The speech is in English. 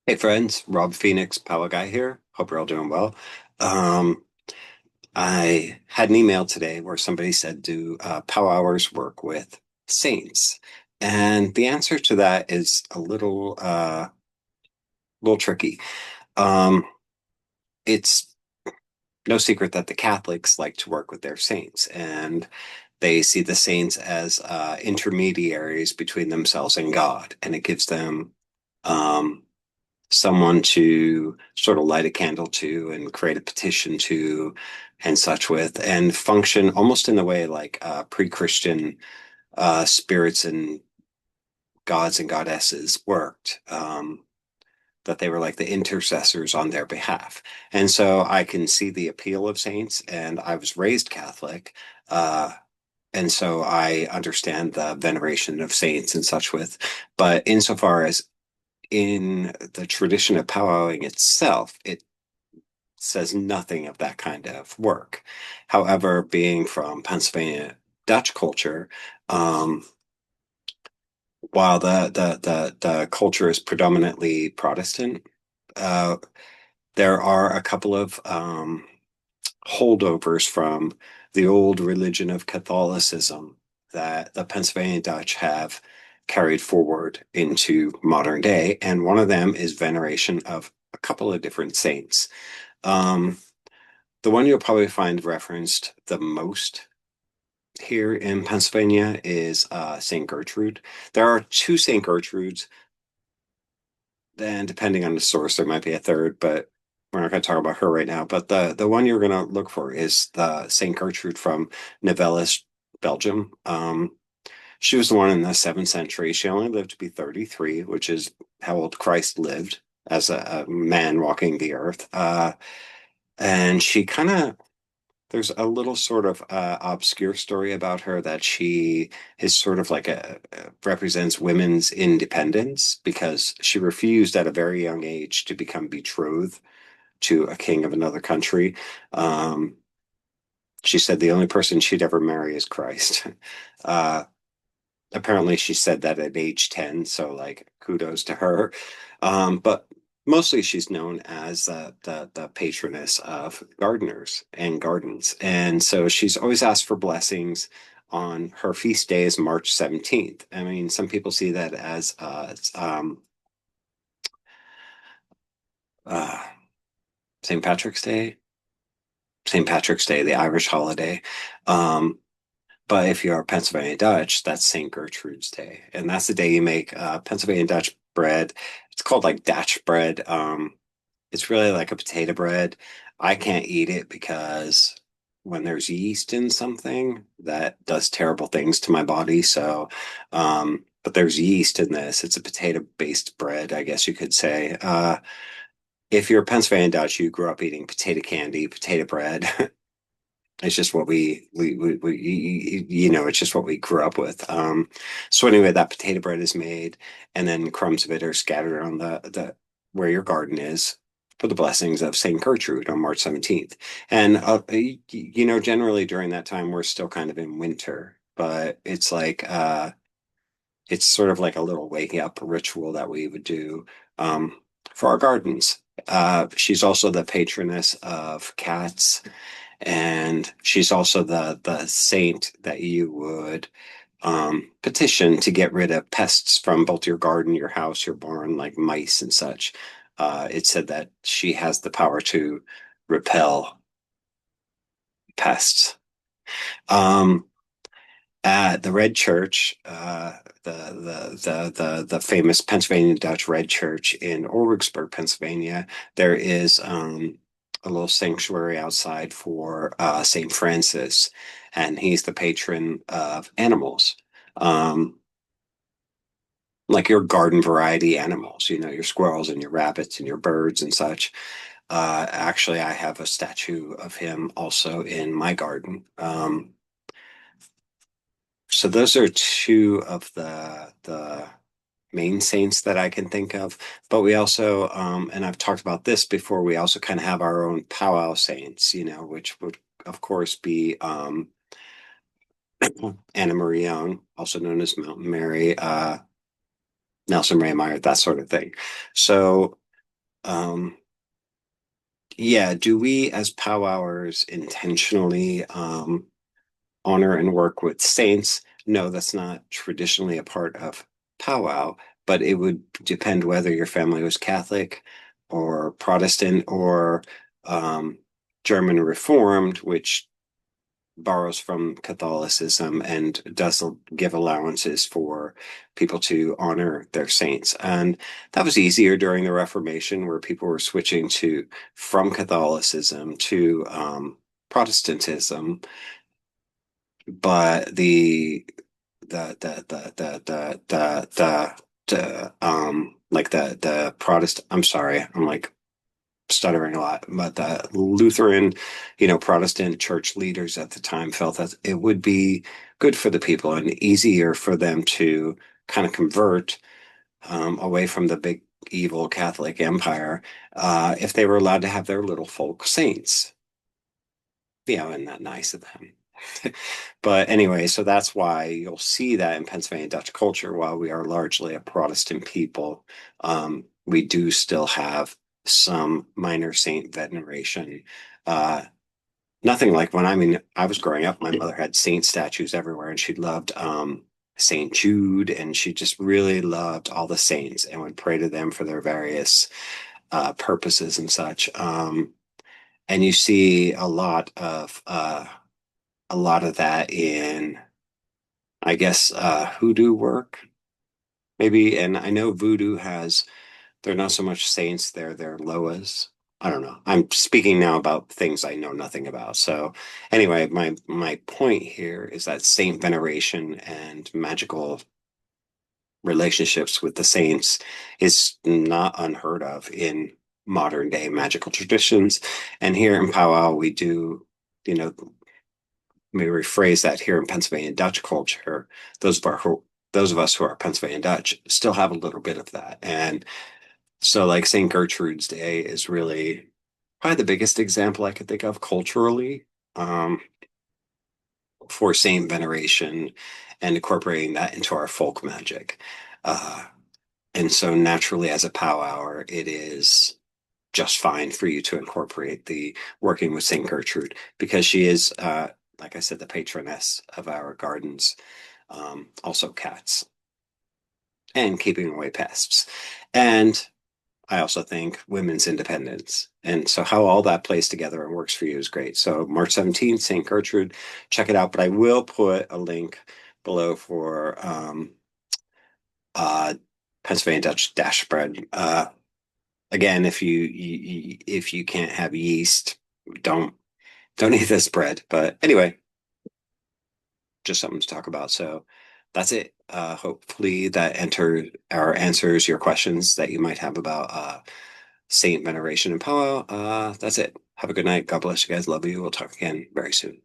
Hey friends, Rob Phoenix, Power Guy here. Hope you're all doing well. Um, I had an email today where somebody said, "Do Power Hours work with saints?" And the answer to that is a little tricky. Um, it's no secret that the Catholics like to work with their saints, and they see the saints as intermediaries between themselves and God, and it gives them um, someone to sort of light a candle to and create a petition to and such with and function almost in the way like pre-Christian spirits and gods and goddesses worked. That they were like the intercessors on their behalf. And so I can see the appeal of saints, and I was raised Catholic. Uh, and so I understand the veneration of saints and such with. But insofar as in the tradition of powwowing itself, it says nothing of that kind of work. However, being from Pennsylvania Dutch culture, um, while the culture is predominantly Protestant, uh, there are a couple of holdovers from the old religion of Catholicism that the Pennsylvania Dutch have carried forward into modern day, and one of them is veneration of a couple of different saints. Um, The one you'll probably find referenced the most here in Pennsylvania is St. Gertrude. There are two St. Gertrudes, then depending on the source, there might be a third, but we're not going to talk about her right now. But the one you're going to look for is the St. Gertrude from Nivelles, Belgium. She was the one in the 7th century. She only lived to be 33, which is how old Christ lived as a man walking the earth. And she kind of there's a little sort of obscure story about her that she is sort of like represents women's independence because she refused at a very young age to become betrothed to a king of another country. Um, she said the only person she'd ever marry is Christ. Uh, Apparently she said that at age 10, so like kudos to her. But mostly she's known as the patroness of gardeners and gardens. And so she's always asked for blessings on her feast day is March 17th. I mean, some people see that as uh, St. Patrick's Day, St. Patrick's Day, the Irish holiday. Um, But if you're Pennsylvania Dutch, that's St. Gertrude's Day. And that's the day you make Pennsylvania Dutch bread. It's called like Dutch bread. It's really like a potato bread. I can't eat it because when there's yeast in something, that does terrible things to my body. So, but there's yeast in this. It's a potato-based bread, I guess you could say. If you're Pennsylvania Dutch, you grew up eating potato candy, potato bread. It's just what it's just what we grew up with. So anyway, that potato bread is made, and then crumbs of it are scattered around the where your garden is for the blessings of Saint Gertrude on March 17th. And generally during that time we're still kind of in winter, but it's sort of like a little waking up ritual that we would do for our gardens. She's also the patroness of cats, and she's also the saint that you would petition to get rid of pests from both your garden, your house, your barn, like mice and such. It said that she has the power to repel pests. Um, at the Red Church, the famous Pennsylvania Dutch Red Church in Orwigsburg, Pennsylvania, there is a little sanctuary outside for Saint Francis, and he's the patron of animals, um, like your garden variety animals. You know, your squirrels and your rabbits and your birds and such. Actually, I have a statue of him also in my garden. So those are two of the main saints that I can think of. But we also, and I've talked about this before, we also kind of have our own powwow saints, which would of course be Anna Marie Young, also known as Mountain Mary, Nelson Ray Meyer, that sort of thing. So yeah, do we as powwowers intentionally honor and work with saints? No, that's not traditionally a part of powwow, but it would depend whether your family was Catholic or Protestant or um, German Reformed, which borrows from Catholicism and does give allowances for people to honor their saints. And that was easier during the Reformation, where people were switching to from Catholicism to Protestantism. But the Protestant, I'm sorry, I'm like stuttering a lot, but the Lutheran, Protestant church leaders at the time felt that it would be good for the people and easier for them to kind of convert away from the big evil Catholic Empire if they were allowed to have their little folk saints. Isn't that nice of them? But anyway, so that's why you'll see that in Pennsylvania Dutch culture, while we are largely a Protestant people, we do still have some minor saint veneration. Uh, Nothing like I was growing up, my mother had saint statues everywhere, and she loved Saint Jude, and she just really loved all the saints and would pray to them for their various purposes and such. And you see a lot of that in, I guess, hoodoo work, maybe. And I know voodoo they're not so much saints, they're loas. I don't know. I'm speaking now about things I know nothing about. So anyway, my point here is that saint veneration and magical relationships with the saints is not unheard of in modern day magical traditions. And here in powwow, we do, you know, let me rephrase that, here in Pennsylvania Dutch culture, those of us who are Pennsylvania Dutch still have a little bit of that. And so like St. Gertrude's Day is really probably the biggest example I could think of culturally um, for saint veneration and incorporating that into our folk magic. Uh, and so naturally as a powwower, it is just fine for you to incorporate the working with St. Gertrude, because she is, like I said, the patroness of our gardens, also cats, and keeping away pests. And I also think women's independence. And so how all that plays together and works for you is great. So March 17th, St. Gertrude, check it out. But I will put a link below for uh, Pennsylvania Dutch Dash spread. Again, if you can't have yeast, don't don't eat this bread. But anyway, just something to talk about. So that's it. Hopefully that answers your questions that you might have about Saint Veneration and powwow. That's it. Have a good night. God bless you guys. Love you. We'll talk again very soon.